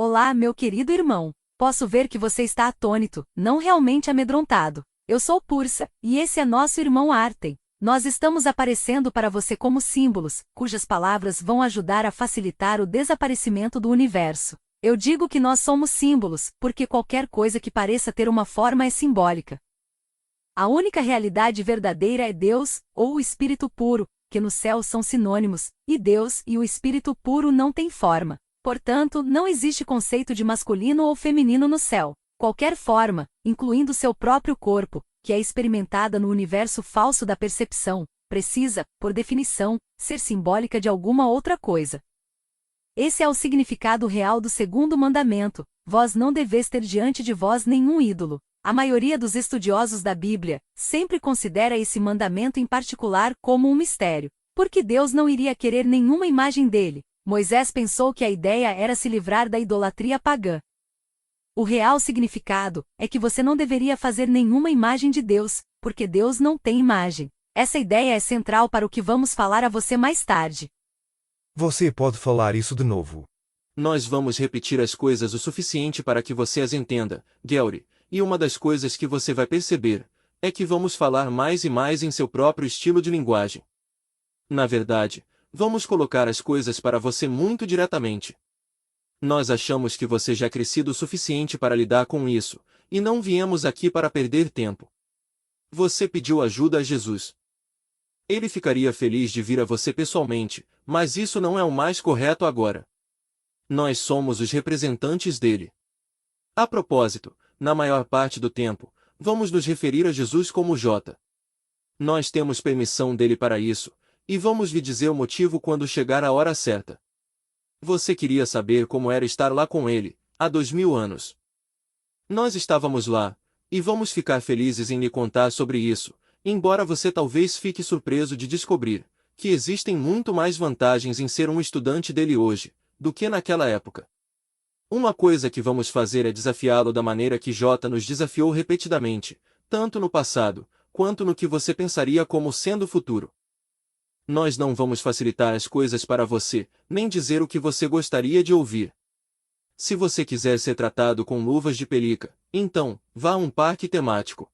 Olá, meu querido irmão. Posso ver que você está atônito, não realmente amedrontado. Eu sou Pursa, e esse é nosso irmão Artem. Nós estamos aparecendo para você como símbolos, cujas palavras vão ajudar a facilitar o desaparecimento do universo. Eu digo que nós somos símbolos, porque qualquer coisa que pareça ter uma forma é simbólica. A única realidade verdadeira é Deus, ou o Espírito puro, que no céu são sinônimos, e Deus e o Espírito puro não têm forma. Portanto, não existe conceito de masculino ou feminino no céu. Qualquer forma, incluindo seu próprio corpo, que é experimentada no universo falso da percepção, precisa, por definição, ser simbólica de alguma outra coisa. Esse é o significado real do segundo mandamento: vós não deveis ter diante de vós nenhum ídolo. A maioria dos estudiosos da Bíblia sempre considera esse mandamento em particular como um mistério, porque Deus não iria querer nenhuma imagem dele. Moisés pensou que a ideia era se livrar da idolatria pagã. O real significado é que você não deveria fazer nenhuma imagem de Deus, porque Deus não tem imagem. Essa ideia é central para o que vamos falar a você mais tarde. Você pode falar isso de novo? Nós vamos repetir as coisas o suficiente para que você as entenda, Gary, e uma das coisas que você vai perceber é que vamos falar mais e mais em seu próprio estilo de linguagem. Na verdade, vamos colocar as coisas para você muito diretamente. Nós achamos que você já é crescido o suficiente para lidar com isso, e não viemos aqui para perder tempo. Você pediu ajuda a Jesus. Ele ficaria feliz de vir a você pessoalmente, mas isso não é o mais correto agora. Nós somos os representantes dele. A propósito, na maior parte do tempo, vamos nos referir a Jesus como J. Nós temos permissão dele para isso, e vamos lhe dizer o motivo quando chegar a hora certa. Você queria saber como era estar lá com ele, há 2000 anos. Nós estávamos lá, e vamos ficar felizes em lhe contar sobre isso, embora você talvez fique surpreso de descobrir que existem muito mais vantagens em ser um estudante dele hoje, do que naquela época. Uma coisa que vamos fazer é desafiá-lo da maneira que J nos desafiou repetidamente, tanto no passado, quanto no que você pensaria como sendo o futuro. Nós não vamos facilitar as coisas para você, nem dizer o que você gostaria de ouvir. Se você quiser ser tratado com luvas de pelica, então, vá a um parque temático.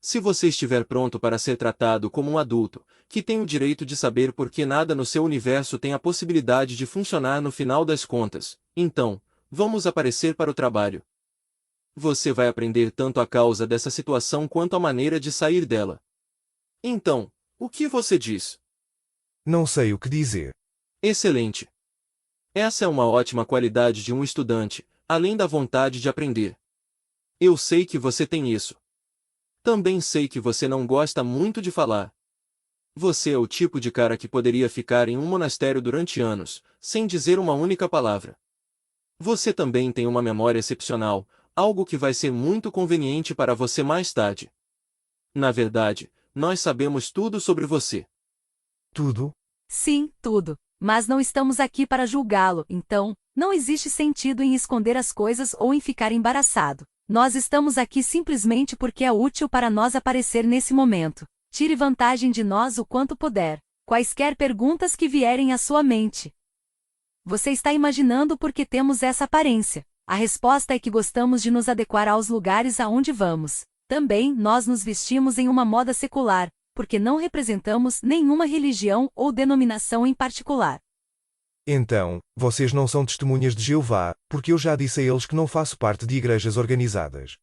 Se você estiver pronto para ser tratado como um adulto, que tem o direito de saber por que nada no seu universo tem a possibilidade de funcionar no final das contas, então, vamos aparecer para o trabalho. Você vai aprender tanto a causa dessa situação quanto a maneira de sair dela. Então, o que você diz? Não sei o que dizer. Excelente. Essa é uma ótima qualidade de um estudante, além da vontade de aprender. Eu sei que você tem isso. Também sei que você não gosta muito de falar. Você é o tipo de cara que poderia ficar em um monastério durante anos, sem dizer uma única palavra. Você também tem uma memória excepcional, algo que vai ser muito conveniente para você mais tarde. Na verdade, nós sabemos tudo sobre você. Tudo? Sim, tudo. Mas não estamos aqui para julgá-lo, então, não existe sentido em esconder as coisas ou em ficar embaraçado. Nós estamos aqui simplesmente porque é útil para nós aparecer nesse momento. Tire vantagem de nós o quanto puder. Quaisquer perguntas que vierem à sua mente. Você está imaginando por que temos essa aparência. A resposta é que gostamos de nos adequar aos lugares aonde vamos. Também, nós nos vestimos em uma moda secular, porque não representamos nenhuma religião ou denominação em particular. Então, vocês não são testemunhas de Jeová, porque eu já disse a eles que não faço parte de igrejas organizadas.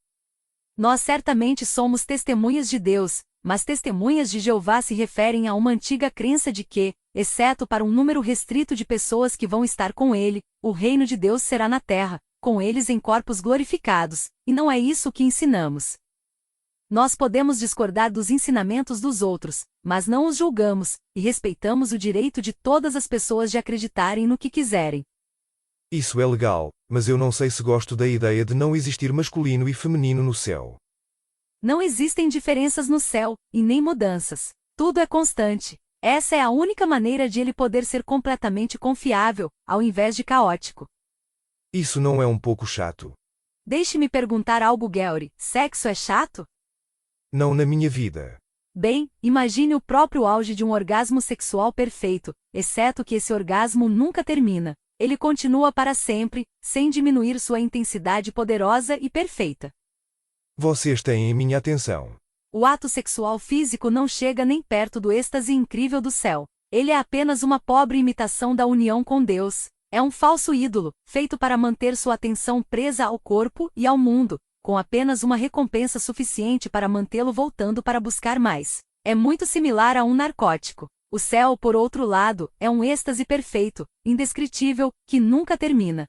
Nós certamente somos testemunhas de Deus, mas testemunhas de Jeová se referem a uma antiga crença de que, exceto para um número restrito de pessoas que vão estar com ele, o reino de Deus será na terra, com eles em corpos glorificados, e não é isso que ensinamos. Nós podemos discordar dos ensinamentos dos outros, mas não os julgamos, e respeitamos o direito de todas as pessoas de acreditarem no que quiserem. Isso é legal, mas eu não sei se gosto da ideia de não existir masculino e feminino no céu. Não existem diferenças no céu, e nem mudanças. Tudo é constante. Essa é a única maneira de ele poder ser completamente confiável, ao invés de caótico. Isso não é um pouco chato? Deixe-me perguntar algo, Gary. Sexo é chato? Não na minha vida. Bem, imagine o próprio auge de um orgasmo sexual perfeito, exceto que esse orgasmo nunca termina. Ele continua para sempre, sem diminuir sua intensidade poderosa e perfeita. Vocês têm minha atenção. O ato sexual físico não chega nem perto do êxtase incrível do céu. Ele é apenas uma pobre imitação da união com Deus. É um falso ídolo, feito para manter sua atenção presa ao corpo e ao mundo, com apenas uma recompensa suficiente para mantê-lo voltando para buscar mais. É muito similar a um narcótico. O céu, por outro lado, é um êxtase perfeito, indescritível, que nunca termina.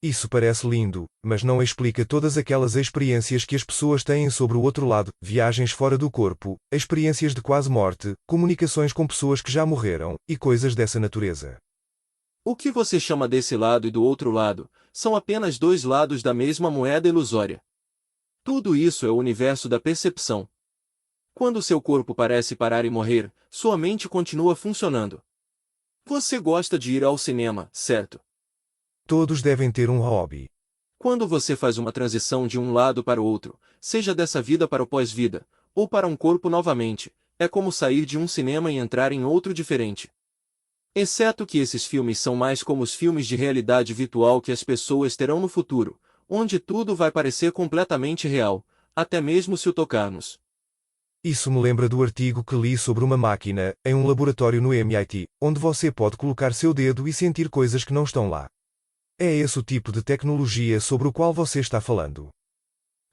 Isso parece lindo, mas não explica todas aquelas experiências que as pessoas têm sobre o outro lado, viagens fora do corpo, experiências de quase morte, comunicações com pessoas que já morreram, e coisas dessa natureza. O que você chama desse lado e do outro lado, são apenas dois lados da mesma moeda ilusória. Tudo isso é o universo da percepção. Quando seu corpo parece parar e morrer, sua mente continua funcionando. Você gosta de ir ao cinema, certo? Todos devem ter um hobby. Quando você faz uma transição de um lado para o outro, seja dessa vida para o pós-vida, ou para um corpo novamente, é como sair de um cinema e entrar em outro diferente. Exceto que esses filmes são mais como os filmes de realidade virtual que as pessoas terão no futuro, onde tudo vai parecer completamente real, até mesmo se o tocarmos. Isso me lembra do artigo que li sobre uma máquina, em um laboratório no MIT, onde você pode colocar seu dedo e sentir coisas que não estão lá. É esse o tipo de tecnologia sobre o qual você está falando.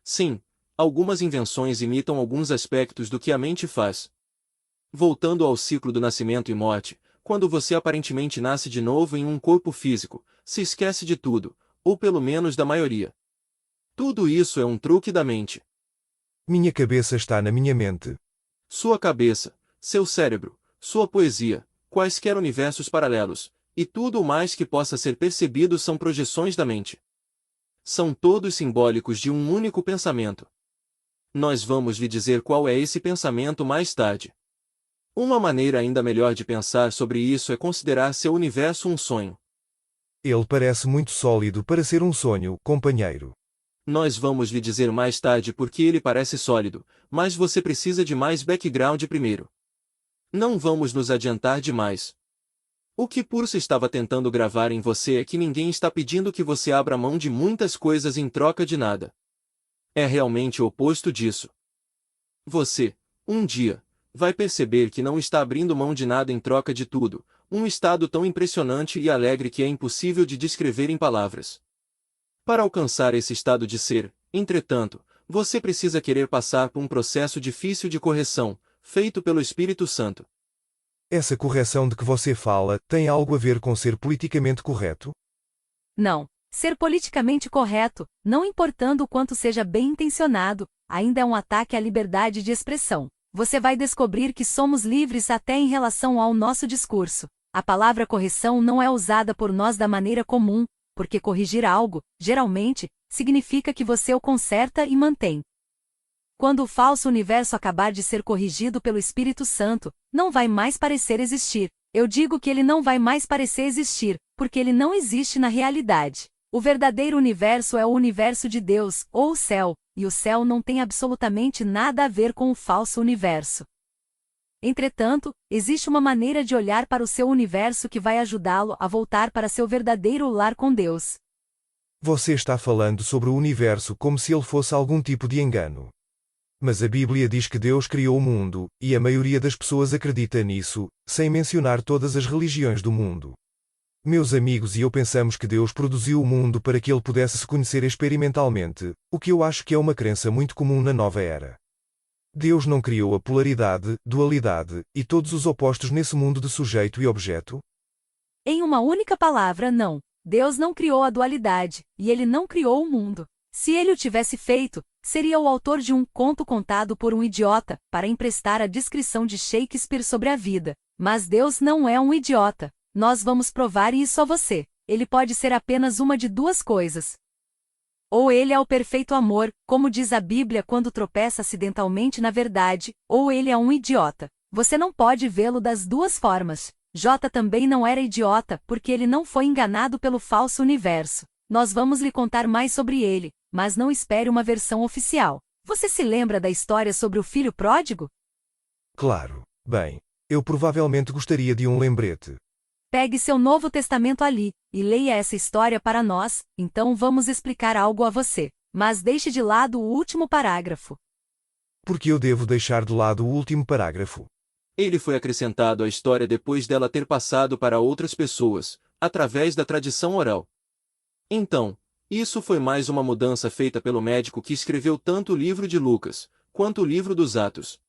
Sim, algumas invenções imitam alguns aspectos do que a mente faz. Voltando ao ciclo do nascimento e morte, quando você aparentemente nasce de novo em um corpo físico, se esquece de tudo, ou pelo menos da maioria. Tudo isso é um truque da mente. Minha cabeça está na minha mente. Sua cabeça, seu cérebro, sua poesia, quaisquer universos paralelos, e tudo o mais que possa ser percebido são projeções da mente. São todos simbólicos de um único pensamento. Nós vamos lhe dizer qual é esse pensamento mais tarde. Uma maneira ainda melhor de pensar sobre isso é considerar seu universo um sonho. Ele parece muito sólido para ser um sonho, companheiro. Nós vamos lhe dizer mais tarde porque ele parece sólido, mas você precisa de mais background primeiro. Não vamos nos adiantar demais. O que Pursa estava tentando gravar em você é que ninguém está pedindo que você abra mão de muitas coisas em troca de nada. É realmente o oposto disso. Você, um dia, vai perceber que não está abrindo mão de nada em troca de tudo, um estado tão impressionante e alegre que é impossível de descrever em palavras. Para alcançar esse estado de ser, entretanto, você precisa querer passar por um processo difícil de correção, feito pelo Espírito Santo. Essa correção de que você fala tem algo a ver com ser politicamente correto? Não. Ser politicamente correto, não importando o quanto seja bem intencionado, ainda é um ataque à liberdade de expressão. Você vai descobrir que somos livres até em relação ao nosso discurso. A palavra correção não é usada por nós da maneira comum, porque corrigir algo, geralmente, significa que você o conserta e mantém. Quando o falso universo acabar de ser corrigido pelo Espírito Santo, não vai mais parecer existir. Eu digo que ele não vai mais parecer existir, porque ele não existe na realidade. O verdadeiro universo é o universo de Deus, ou o céu, e o céu não tem absolutamente nada a ver com o falso universo. Entretanto, existe uma maneira de olhar para o seu universo que vai ajudá-lo a voltar para seu verdadeiro lar com Deus. Você está falando sobre o universo como se ele fosse algum tipo de engano. Mas a Bíblia diz que Deus criou o mundo, e a maioria das pessoas acredita nisso, sem mencionar todas as religiões do mundo. Meus amigos e eu pensamos que Deus produziu o mundo para que ele pudesse se conhecer experimentalmente, o que eu acho que é uma crença muito comum na nova era. Deus não criou a polaridade, dualidade, e todos os opostos nesse mundo de sujeito e objeto? Em uma única palavra, não. Deus não criou a dualidade, e ele não criou o mundo. Se ele o tivesse feito, seria o autor de um conto contado por um idiota, para emprestar a descrição de Shakespeare sobre a vida. Mas Deus não é um idiota. Nós vamos provar isso a você. Ele pode ser apenas uma de duas coisas. Ou ele é o perfeito amor, como diz a Bíblia quando tropeça acidentalmente na verdade, ou ele é um idiota. Você não pode vê-lo das duas formas. J também não era idiota, porque ele não foi enganado pelo falso universo. Nós vamos lhe contar mais sobre ele, mas não espere uma versão oficial. Você se lembra da história sobre o filho pródigo? Claro. Bem, eu provavelmente gostaria de um lembrete. Pegue seu Novo Testamento ali, e leia essa história para nós, então vamos explicar algo a você. Mas deixe de lado o último parágrafo. Por que eu devo deixar de lado o último parágrafo? Ele foi acrescentado à história depois dela ter passado para outras pessoas, através da tradição oral. Então, isso foi mais uma mudança feita pelo médico que escreveu tanto o livro de Lucas, quanto o livro dos Atos.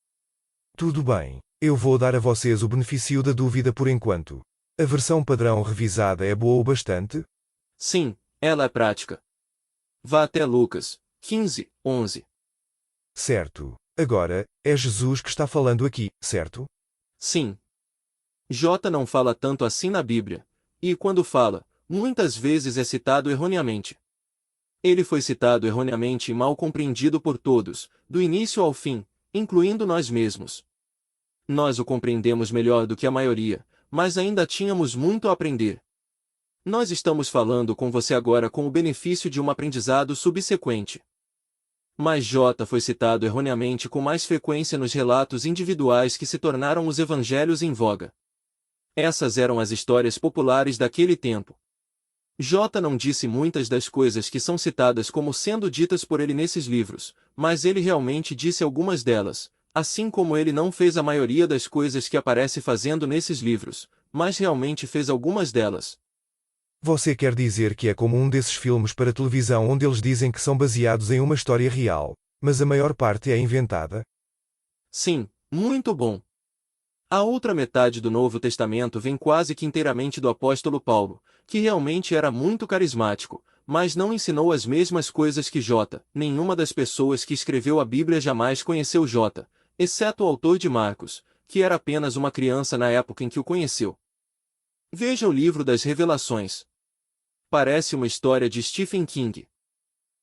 Tudo bem, eu vou dar a vocês o benefício da dúvida por enquanto. A versão padrão revisada é boa o bastante? Sim, ela é prática. Vá até Lucas 15:11. Certo. Agora, é Jesus que está falando aqui, certo? Sim. J não fala tanto assim na Bíblia, e quando fala, muitas vezes é citado erroneamente. Ele foi citado erroneamente e mal compreendido por todos, do início ao fim, incluindo nós mesmos. Nós o compreendemos melhor do que a maioria, mas ainda tínhamos muito a aprender. Nós estamos falando com você agora com o benefício de um aprendizado subsequente. Mas J foi citado erroneamente com mais frequência nos relatos individuais que se tornaram os evangelhos em voga. Essas eram as histórias populares daquele tempo. J não disse muitas das coisas que são citadas como sendo ditas por ele nesses livros, mas ele realmente disse algumas delas, assim como ele não fez a maioria das coisas que aparece fazendo nesses livros, mas realmente fez algumas delas. Você quer dizer que é como um desses filmes para televisão onde eles dizem que são baseados em uma história real, mas a maior parte é inventada? Sim, muito bom. A outra metade do Novo Testamento vem quase que inteiramente do apóstolo Paulo, que realmente era muito carismático, mas não ensinou as mesmas coisas que J. Nenhuma das pessoas que escreveu a Bíblia jamais conheceu J, exceto o autor de Marcos, que era apenas uma criança na época em que o conheceu. Veja o livro das Revelações. Parece uma história de Stephen King.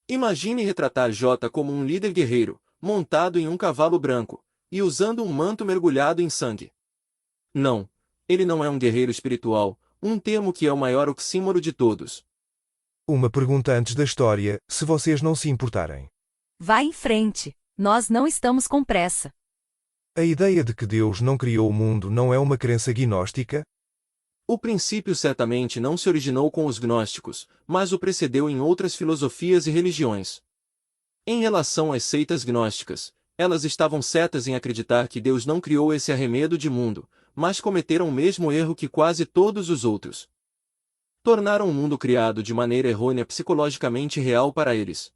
Imagine retratar J como um líder guerreiro, montado em um cavalo branco, e usando um manto mergulhado em sangue. Não, ele não é um guerreiro espiritual, um termo que é o maior oxímoro de todos. Uma pergunta antes da história, se vocês não se importarem. Vá em frente, nós não estamos com pressa. A ideia de que Deus não criou o mundo não é uma crença gnóstica? O princípio certamente não se originou com os gnósticos, mas o precedeu em outras filosofias e religiões. Em relação às seitas gnósticas, elas estavam certas em acreditar que Deus não criou esse arremedo de mundo, mas cometeram o mesmo erro que quase todos os outros. Tornaram o mundo criado de maneira errônea psicologicamente real para eles.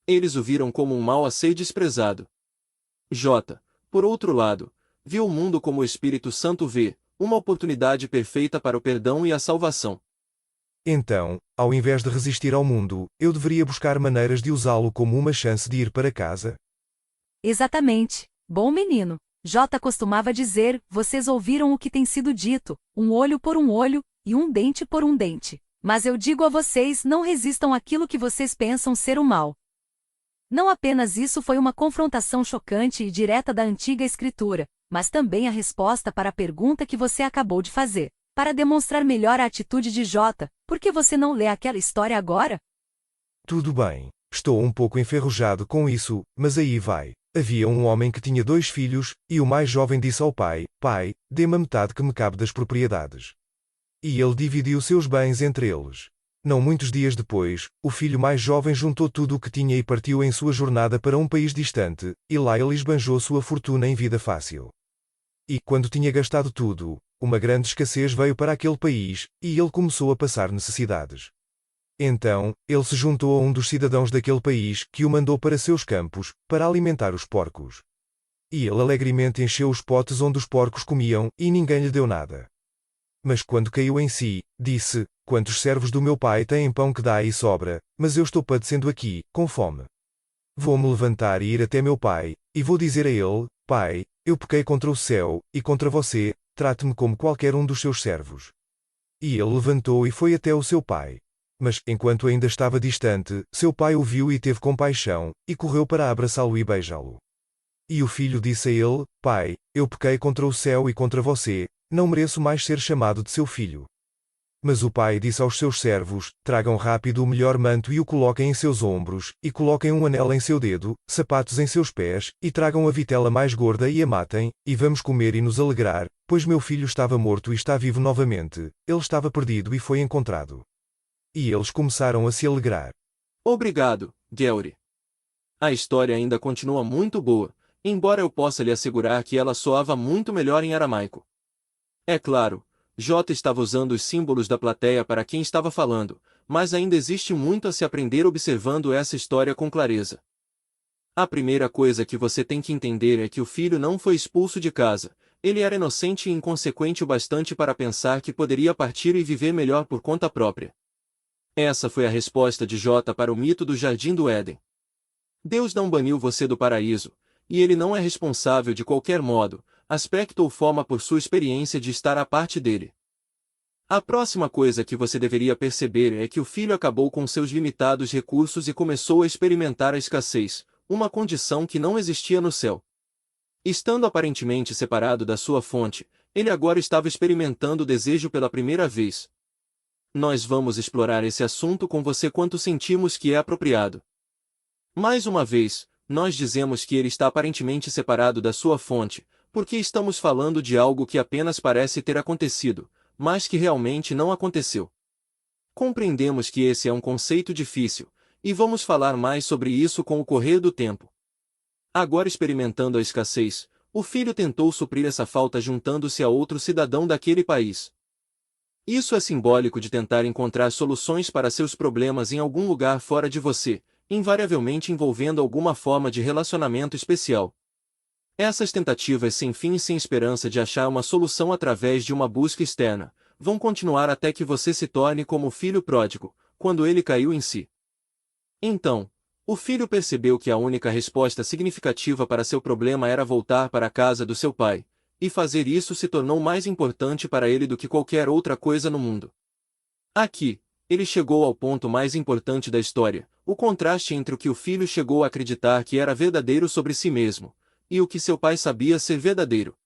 Eles o viram como um mal a ser desprezado. J, por outro lado, viu o mundo como o Espírito Santo vê, uma oportunidade perfeita para o perdão e a salvação. Então, ao invés de resistir ao mundo, eu deveria buscar maneiras de usá-lo como uma chance de ir para casa? Exatamente. Bom menino. J costumava dizer, vocês ouviram o que tem sido dito, um olho por um olho, e um dente por um dente. Mas eu digo a vocês, não resistam àquilo que vocês pensam ser o mal. Não apenas isso foi uma confrontação chocante e direta da antiga escritura, mas também a resposta para a pergunta que você acabou de fazer. Para demonstrar melhor a atitude de J, por que você não lê aquela história agora? Tudo bem, estou um pouco enferrujado com isso, mas aí vai. Havia um homem que tinha 2 filhos, e o mais jovem disse ao pai, pai, dê-me a metade que me cabe das propriedades. E ele dividiu seus bens entre eles. Não muitos dias depois, o filho mais jovem juntou tudo o que tinha e partiu em sua jornada para um país distante, e lá ele esbanjou sua fortuna em vida fácil. E, quando tinha gastado tudo, uma grande escassez veio para aquele país, e ele começou a passar necessidades. Então, ele se juntou a um dos cidadãos daquele país, que o mandou para seus campos, para alimentar os porcos. E ele alegremente encheu os potes onde os porcos comiam, e ninguém lhe deu nada. Mas quando caiu em si, disse, quantos servos do meu pai têm pão que dá e sobra, mas eu estou padecendo aqui, com fome. Vou-me levantar e ir até meu pai, e vou dizer a ele, pai, eu pequei contra o céu, e contra você, trate-me como qualquer um dos seus servos. E ele levantou e foi até o seu pai. Mas, enquanto ainda estava distante, seu pai o viu e teve compaixão, e correu para abraçá-lo e beijá-lo. E o filho disse a ele, pai, eu pequei contra o céu e contra você, não mereço mais ser chamado de seu filho. Mas o pai disse aos seus servos, tragam rápido o melhor manto e o coloquem em seus ombros, e coloquem um anel em seu dedo, sapatos em seus pés, e tragam a vitela mais gorda e a matem, e vamos comer e nos alegrar, Pois meu filho estava morto e está vivo novamente, ele estava perdido e foi encontrado. E eles começaram a se alegrar. Obrigado, Geury. A história ainda continua muito boa, embora eu possa lhe assegurar que ela soava muito melhor em aramaico. É claro, J estava usando os símbolos da plateia para quem estava falando, mas ainda existe muito a se aprender observando essa história com clareza. A primeira coisa que você tem que entender é que o filho não foi expulso de casa, ele era inocente e inconsequente o bastante para pensar que poderia partir e viver melhor por conta própria. Essa foi a resposta de J para o mito do Jardim do Éden. Deus não baniu você do paraíso, e ele não é responsável de qualquer modo, aspecto ou forma por sua experiência de estar à parte dele. A próxima coisa que você deveria perceber é que o filho acabou com seus limitados recursos e começou a experimentar a escassez, uma condição que não existia no céu. Estando aparentemente separado da sua fonte, ele agora estava experimentando o desejo pela primeira vez. Nós vamos explorar esse assunto com você quanto sentimos que é apropriado. Mais uma vez, nós dizemos que ele está aparentemente separado da sua fonte, porque estamos falando de algo que apenas parece ter acontecido, mas que realmente não aconteceu. Compreendemos que esse é um conceito difícil, e vamos falar mais sobre isso com o correr do tempo. Agora experimentando a escassez, o filho tentou suprir essa falta juntando-se a outro cidadão daquele país. Isso é simbólico de tentar encontrar soluções para seus problemas em algum lugar fora de você, invariavelmente envolvendo alguma forma de relacionamento especial. Essas tentativas sem fim e sem esperança de achar uma solução através de uma busca externa, vão continuar até que você se torne como o filho pródigo, quando ele caiu em si. Então, o filho percebeu que a única resposta significativa para seu problema era voltar para a casa do seu pai, e fazer isso se tornou mais importante para ele do que qualquer outra coisa no mundo. Aqui, ele chegou ao ponto mais importante da história, o contraste entre o que o filho chegou a acreditar que era verdadeiro sobre si mesmo, e o que seu pai sabia ser verdadeiro.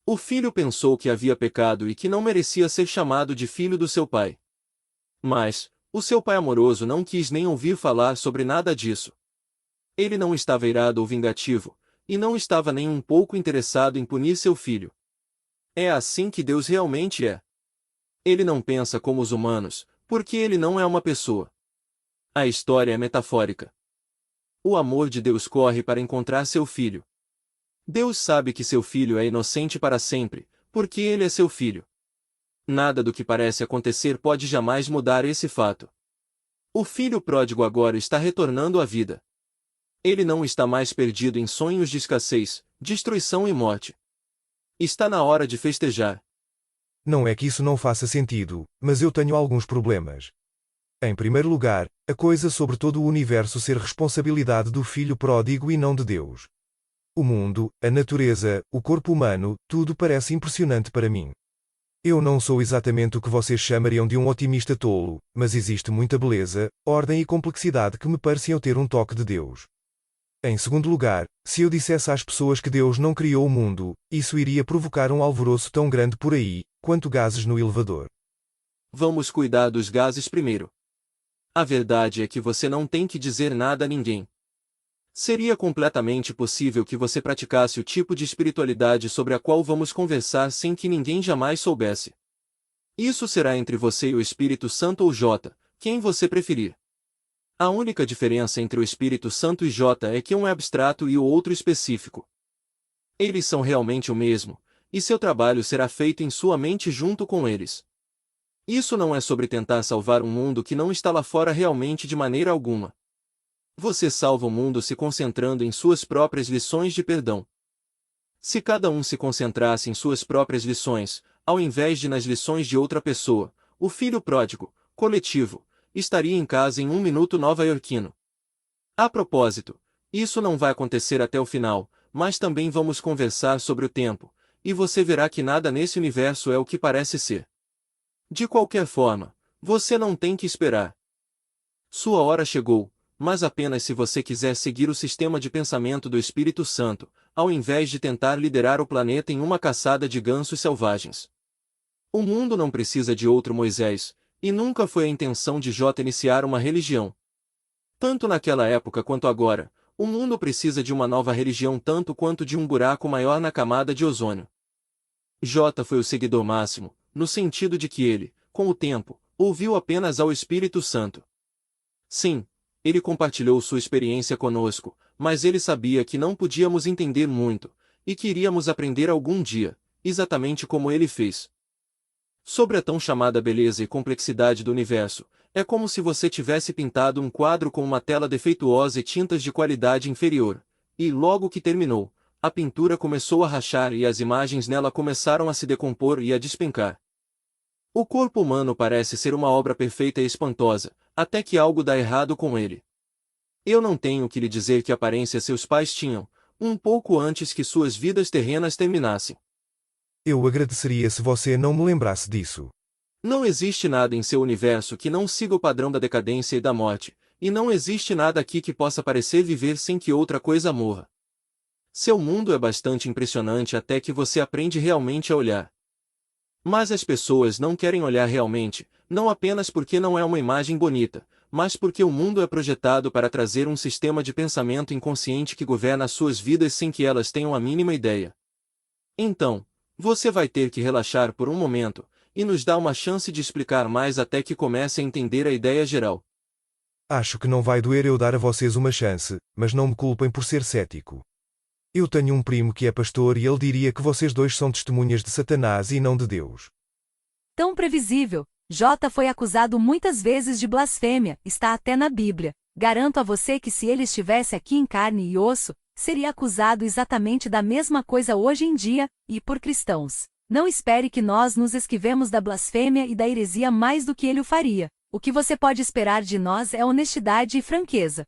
O filho pensou que havia pecado e que não merecia ser chamado de filho do seu pai. Mas, o seu pai amoroso não quis nem ouvir falar sobre nada disso. Ele não estava irado ou vingativo, e não estava nem um pouco interessado em punir seu filho. É assim que Deus realmente é. Ele não pensa como os humanos, porque ele não é uma pessoa. A história é metafórica. O amor de Deus corre para encontrar seu filho. Deus sabe que seu filho é inocente para sempre, porque ele é seu filho. Nada do que parece acontecer pode jamais mudar esse fato. O filho pródigo agora está retornando à vida. Ele não está mais perdido em sonhos de escassez, destruição e morte. Está na hora de festejar. Não é que isso não faça sentido, mas eu tenho alguns problemas. Em primeiro lugar, a coisa sobre todo o universo ser responsabilidade do filho pródigo e não de Deus. O mundo, a natureza, o corpo humano, tudo parece impressionante para mim. Eu não sou exatamente o que vocês chamariam de um otimista tolo, mas existe muita beleza, ordem e complexidade que me pareciam ter um toque de Deus. Em segundo lugar, se eu dissesse às pessoas que Deus não criou o mundo, isso iria provocar um alvoroço tão grande por aí, quanto gases no elevador. Vamos cuidar dos gases primeiro. A verdade é que você não tem que dizer nada a ninguém. Seria completamente possível que você praticasse o tipo de espiritualidade sobre a qual vamos conversar sem que ninguém jamais soubesse. Isso será entre você e o Espírito Santo ou J, quem você preferir. A única diferença entre o Espírito Santo e J é que um é abstrato e o outro específico. Eles são realmente o mesmo, e seu trabalho será feito em sua mente junto com eles. Isso não é sobre tentar salvar um mundo que não está lá fora realmente de maneira alguma. Você salva o mundo se concentrando em suas próprias lições de perdão. Se cada um se concentrasse em suas próprias lições, ao invés de nas lições de outra pessoa, o filho pródigo, coletivo, estaria em casa em 1 minuto nova-iorquino. A propósito, isso não vai acontecer até o final, mas também vamos conversar sobre o tempo, e você verá que nada nesse universo é o que parece ser. De qualquer forma, você não tem que esperar. Sua hora chegou, mas apenas se você quiser seguir o sistema de pensamento do Espírito Santo, ao invés de tentar liderar o planeta em uma caçada de gansos selvagens. O mundo não precisa de outro Moisés, e nunca foi a intenção de J iniciar uma religião. Tanto naquela época quanto agora, o mundo precisa de uma nova religião tanto quanto de um buraco maior na camada de ozônio. J foi o seguidor máximo, no sentido de que ele, com o tempo, ouviu apenas ao Espírito Santo. Sim, ele compartilhou sua experiência conosco, mas ele sabia que não podíamos entender muito, e que iríamos aprender algum dia, exatamente como ele fez. Sobre a tão chamada beleza e complexidade do universo, é como se você tivesse pintado um quadro com uma tela defeituosa e tintas de qualidade inferior, e logo que terminou, a pintura começou a rachar e as imagens nela começaram a se decompor e a despencar. O corpo humano parece ser uma obra perfeita e espantosa, até que algo dá errado com ele. Eu não tenho que lhe dizer que aparência seus pais tinham, um pouco antes que suas vidas terrenas terminassem. Eu agradeceria se você não me lembrasse disso. Não existe nada em seu universo que não siga o padrão da decadência e da morte, e não existe nada aqui que possa parecer viver sem que outra coisa morra. Seu mundo é bastante impressionante até que você aprende realmente a olhar. Mas as pessoas não querem olhar realmente, não apenas porque não é uma imagem bonita, mas porque o mundo é projetado para trazer um sistema de pensamento inconsciente que governa as suas vidas sem que elas tenham a mínima ideia. Então, você vai ter que relaxar por um momento, e nos dar uma chance de explicar mais até que comece a entender a ideia geral. Acho que não vai doer eu dar a vocês uma chance, mas não me culpem por ser cético. Eu tenho um primo que é pastor e ele diria que vocês dois são testemunhas de Satanás e não de Deus. Tão previsível. J foi acusado muitas vezes de blasfêmia, está até na Bíblia. Garanto a você que se ele estivesse aqui em carne e osso, seria acusado exatamente da mesma coisa hoje em dia, e por cristãos. Não espere que nós nos esquivemos da blasfêmia e da heresia mais do que ele o faria. O que você pode esperar de nós é honestidade e franqueza.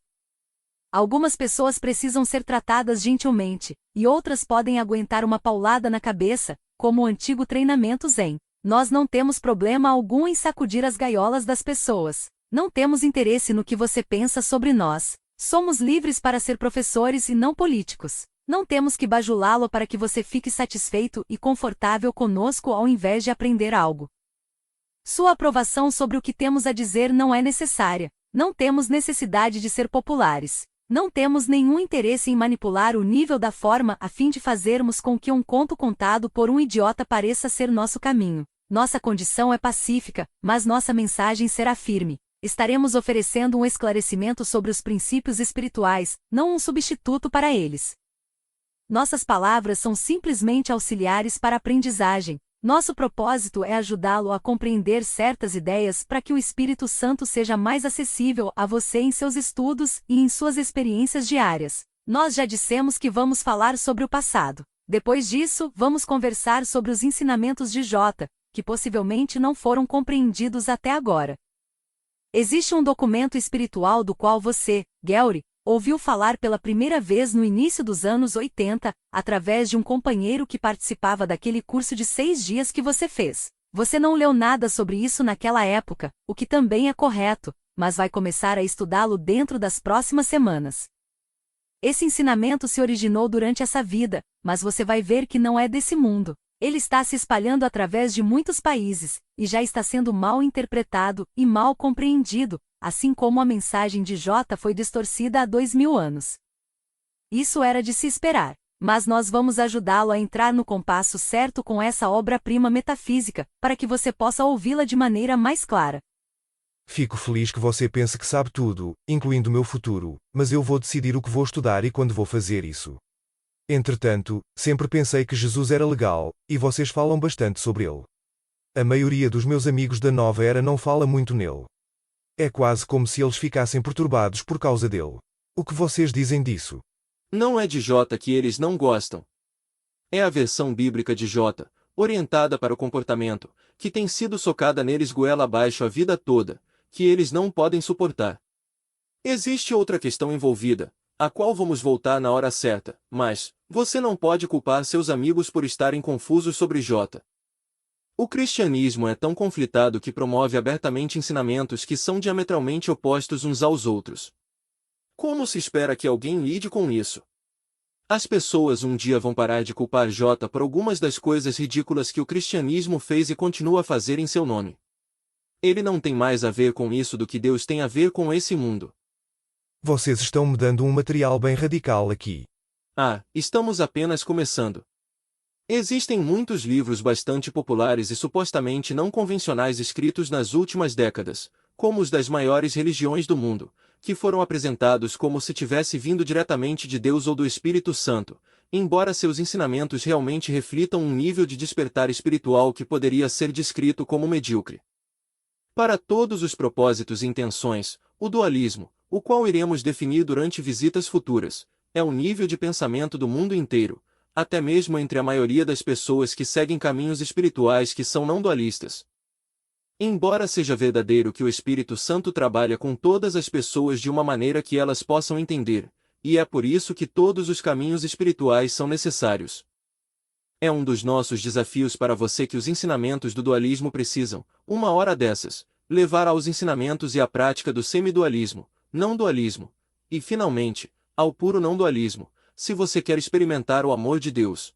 Algumas pessoas precisam ser tratadas gentilmente, e outras podem aguentar uma paulada na cabeça, como o antigo treinamento Zen. Nós não temos problema algum em sacudir as gaiolas das pessoas. Não temos interesse no que você pensa sobre nós. Somos livres para ser professores e não políticos. Não temos que bajulá-lo para que você fique satisfeito e confortável conosco ao invés de aprender algo. Sua aprovação sobre o que temos a dizer não é necessária. Não temos necessidade de ser populares. Não temos nenhum interesse em manipular o nível da forma a fim de fazermos com que um conto contado por um idiota pareça ser nosso caminho. Nossa condição é pacífica, mas nossa mensagem será firme. Estaremos oferecendo um esclarecimento sobre os princípios espirituais, não um substituto para eles. Nossas palavras são simplesmente auxiliares para a aprendizagem. Nosso propósito é ajudá-lo a compreender certas ideias para que o Espírito Santo seja mais acessível a você em seus estudos e em suas experiências diárias. Nós já dissemos que vamos falar sobre o passado. Depois disso, vamos conversar sobre os ensinamentos de J, que possivelmente não foram compreendidos até agora. Existe um documento espiritual do qual você, Gary, ouviu falar pela primeira vez no início dos anos 80, através de um companheiro que participava daquele curso de 6 dias que você fez. Você não leu nada sobre isso naquela época, o que também é correto, mas vai começar a estudá-lo dentro das próximas semanas. Esse ensinamento se originou durante essa vida, mas você vai ver que não é desse mundo. Ele está se espalhando através de muitos países, e já está sendo mal interpretado e mal compreendido, assim como a mensagem de J foi distorcida há 2000 anos. Isso era de se esperar, mas nós vamos ajudá-lo a entrar no compasso certo com essa obra-prima metafísica, para que você possa ouvi-la de maneira mais clara. Fico feliz que você pense que sabe tudo, incluindo o meu futuro, mas eu vou decidir o que vou estudar e quando vou fazer isso. Entretanto, sempre pensei que Jesus era legal, e vocês falam bastante sobre ele. A maioria dos meus amigos da nova era não fala muito nele. É quase como se eles ficassem perturbados por causa dele. O que vocês dizem disso? Não é de J que eles não gostam. É a versão bíblica de J, orientada para o comportamento, que tem sido socada neles goela abaixo a vida toda, que eles não podem suportar. Existe outra questão envolvida, a qual vamos voltar na hora certa, mas você não pode culpar seus amigos por estarem confusos sobre J. O cristianismo é tão conflitado que promove abertamente ensinamentos que são diametralmente opostos uns aos outros. Como se espera que alguém lide com isso? As pessoas um dia vão parar de culpar J por algumas das coisas ridículas que o cristianismo fez e continua a fazer em seu nome. Ele não tem mais a ver com isso do que Deus tem a ver com esse mundo. Vocês estão me dando um material bem radical aqui. Estamos apenas começando. Existem muitos livros bastante populares e supostamente não convencionais escritos nas últimas décadas, como os das maiores religiões do mundo, que foram apresentados como se tivesse vindo diretamente de Deus ou do Espírito Santo, embora seus ensinamentos realmente reflitam um nível de despertar espiritual que poderia ser descrito como medíocre. Para todos os propósitos e intenções, o dualismo, o qual iremos definir durante visitas futuras, é o nível de pensamento do mundo inteiro, até mesmo entre a maioria das pessoas que seguem caminhos espirituais que são não dualistas. Embora seja verdadeiro que o Espírito Santo trabalha com todas as pessoas de uma maneira que elas possam entender, e é por isso que todos os caminhos espirituais são necessários. É um dos nossos desafios para você que os ensinamentos do dualismo precisam, uma hora dessas, levar aos ensinamentos e à prática do semidualismo, não dualismo, e, finalmente, ao puro não dualismo, se você quer experimentar o amor de Deus.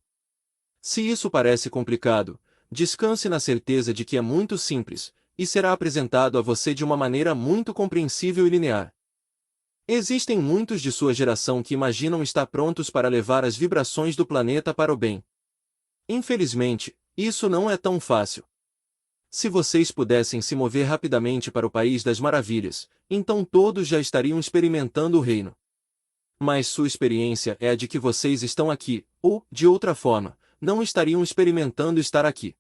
Se isso parece complicado, descanse na certeza de que é muito simples, e será apresentado a você de uma maneira muito compreensível e linear. Existem muitos de sua geração que imaginam estar prontos para levar as vibrações do planeta para o bem. Infelizmente, isso não é tão fácil. Se vocês pudessem se mover rapidamente para o País das Maravilhas, então todos já estariam experimentando o reino. Mas sua experiência é a de que vocês estão aqui, ou, de outra forma, não estariam experimentando estar aqui.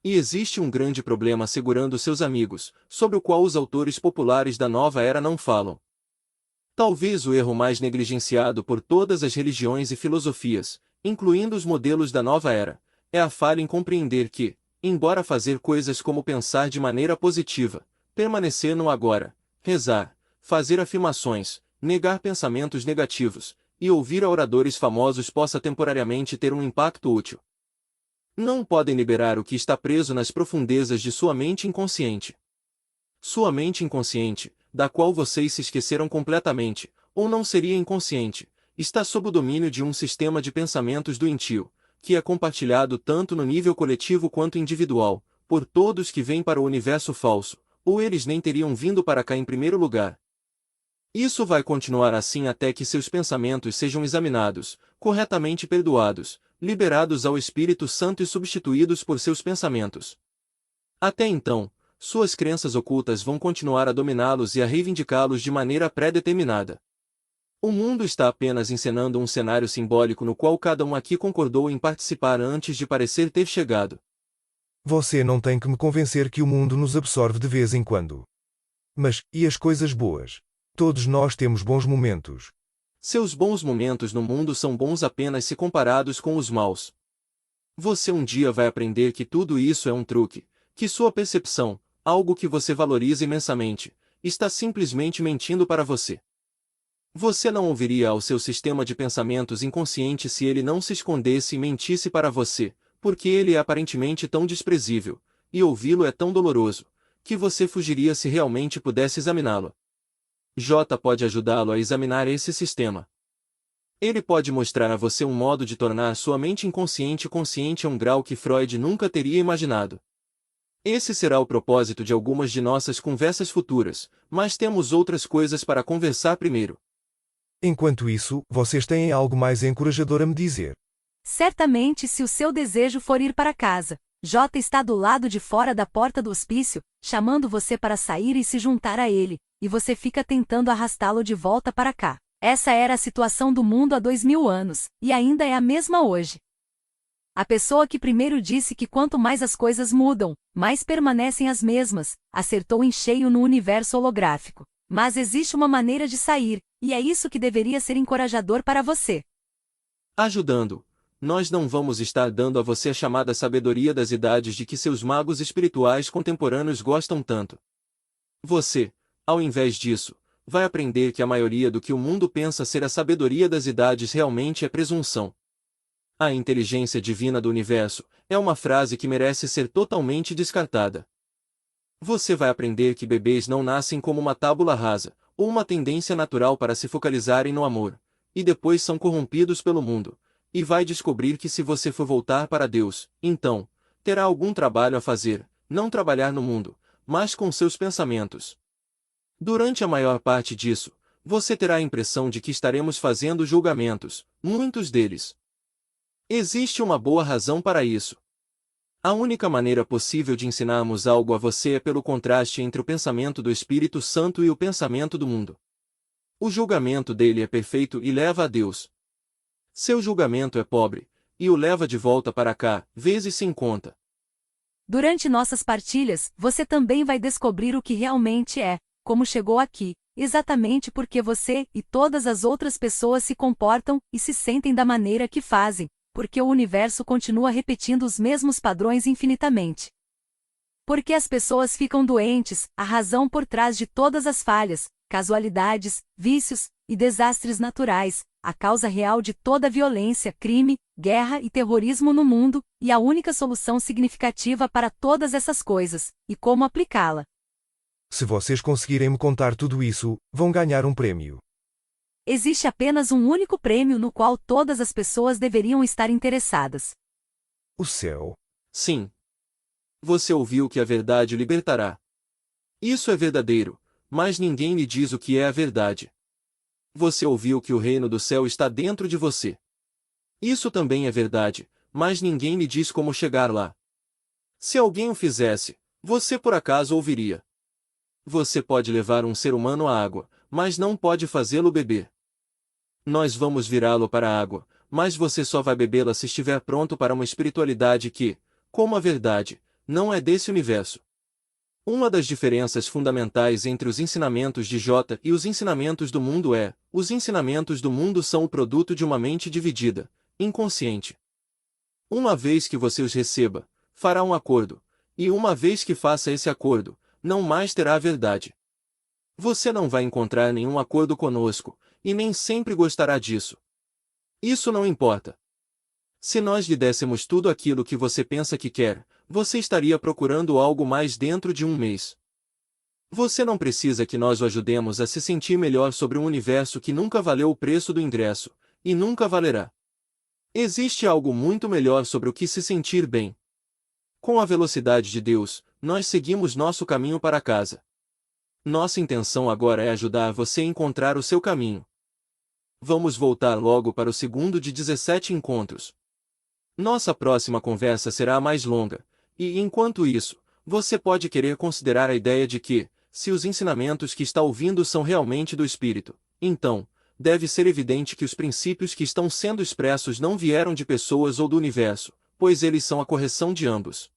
E existe um grande problema segurando seus amigos, sobre o qual os autores populares da nova era não falam. Talvez o erro mais negligenciado por todas as religiões e filosofias, incluindo os modelos da nova era, é a falha em compreender que, embora fazer coisas como pensar de maneira positiva, permanecer no agora, rezar, fazer afirmações, negar pensamentos negativos, e ouvir a oradores famosos possa temporariamente ter um impacto útil. Não podem liberar o que está preso nas profundezas de sua mente inconsciente. Sua mente inconsciente, da qual vocês se esqueceram completamente, ou não seria inconsciente, está sob o domínio de um sistema de pensamentos doentio, que é compartilhado tanto no nível coletivo quanto individual, por todos que vêm para o universo falso, ou eles nem teriam vindo para cá em primeiro lugar. Isso vai continuar assim até que seus pensamentos sejam examinados, corretamente perdoados, liberados ao Espírito Santo e substituídos por seus pensamentos. Até então, suas crenças ocultas vão continuar a dominá-los e a reivindicá-los de maneira pré-determinada. O mundo está apenas encenando um cenário simbólico no qual cada um aqui concordou em participar antes de parecer ter chegado. Você não tem que me convencer que o mundo nos absorve de vez em quando. Mas, e as coisas boas? Todos nós temos bons momentos. Seus bons momentos no mundo são bons apenas se comparados com os maus. Você um dia vai aprender que tudo isso é um truque, que sua percepção, algo que você valoriza imensamente, está simplesmente mentindo para você. Você não ouviria ao seu sistema de pensamentos inconsciente se ele não se escondesse e mentisse para você, porque ele é aparentemente tão desprezível, e ouvi-lo é tão doloroso, que você fugiria se realmente pudesse examiná-lo. J pode ajudá-lo a examinar esse sistema. Ele pode mostrar a você um modo de tornar sua mente inconsciente consciente a um grau que Freud nunca teria imaginado. Esse será o propósito de algumas de nossas conversas futuras, mas temos outras coisas para conversar primeiro. Enquanto isso, vocês têm algo mais encorajador a me dizer. Certamente, se o seu desejo for ir para casa, J está do lado de fora da porta do hospício, chamando você para sair e se juntar a ele, e você fica tentando arrastá-lo de volta para cá. Essa era a situação do mundo há 2000 anos, e ainda é a mesma hoje. A pessoa que primeiro disse que quanto mais as coisas mudam, mais permanecem as mesmas, acertou em cheio no universo holográfico. Mas existe uma maneira de sair, e é isso que deveria ser encorajador para você. Ajudando, nós não vamos estar dando a você a chamada sabedoria das idades de que seus magos espirituais contemporâneos gostam tanto. Você, ao invés disso, vai aprender que a maioria do que o mundo pensa ser a sabedoria das idades realmente é presunção. A inteligência divina do universo é uma frase que merece ser totalmente descartada. Você vai aprender que bebês não nascem como uma tábula rasa, ou uma tendência natural para se focalizarem no amor, e depois são corrompidos pelo mundo, e vai descobrir que se você for voltar para Deus, então, terá algum trabalho a fazer, não trabalhar no mundo, mas com seus pensamentos. Durante a maior parte disso, você terá a impressão de que estaremos fazendo julgamentos, muitos deles. Existe uma boa razão para isso. A única maneira possível de ensinarmos algo a você é pelo contraste entre o pensamento do Espírito Santo e o pensamento do mundo. O julgamento dele é perfeito e leva a Deus. Seu julgamento é pobre, e o leva de volta para cá, vezes sem conta. Durante nossas partilhas, você também vai descobrir o que realmente é, como chegou aqui, exatamente porque você e todas as outras pessoas se comportam e se sentem da maneira que fazem, porque o universo continua repetindo os mesmos padrões infinitamente. Porque as pessoas ficam doentes, a razão por trás de todas as falhas, casualidades, vícios e desastres naturais, a causa real de toda violência, crime, guerra e terrorismo no mundo, e a única solução significativa para todas essas coisas, e como aplicá-la. Se vocês conseguirem me contar tudo isso, vão ganhar um prêmio. Existe apenas um único prêmio no qual todas as pessoas deveriam estar interessadas. O céu. Sim. Você ouviu que a verdade o libertará. Isso é verdadeiro, mas ninguém lhe diz o que é a verdade. Você ouviu que o reino do céu está dentro de você. Isso também é verdade, mas ninguém lhe diz como chegar lá. Se alguém o fizesse, você por acaso ouviria. Você pode levar um ser humano à água, mas não pode fazê-lo beber. Nós vamos virá-lo para a água, mas você só vai bebê-la se estiver pronto para uma espiritualidade que, como a verdade, não é desse universo. Uma das diferenças fundamentais entre os ensinamentos de J e os ensinamentos do mundo é: os ensinamentos do mundo são o produto de uma mente dividida, inconsciente. Uma vez que você os receba, fará um acordo, e uma vez que faça esse acordo, não mais terá a verdade. Você não vai encontrar nenhum acordo conosco, e nem sempre gostará disso. Isso não importa. Se nós lhe dessemos tudo aquilo que você pensa que quer, você estaria procurando algo mais dentro de um mês. Você não precisa que nós o ajudemos a se sentir melhor sobre um universo que nunca valeu o preço do ingresso, e nunca valerá. Existe algo muito melhor sobre o que se sentir bem. Com a velocidade de Deus, nós seguimos nosso caminho para casa. Nossa intenção agora é ajudar você a encontrar o seu caminho. Vamos voltar logo para o segundo de 17 encontros. Nossa próxima conversa será mais longa, e enquanto isso, você pode querer considerar a ideia de que, se os ensinamentos que está ouvindo são realmente do Espírito, então, deve ser evidente que os princípios que estão sendo expressos não vieram de pessoas ou do universo, pois eles são a correção de ambos.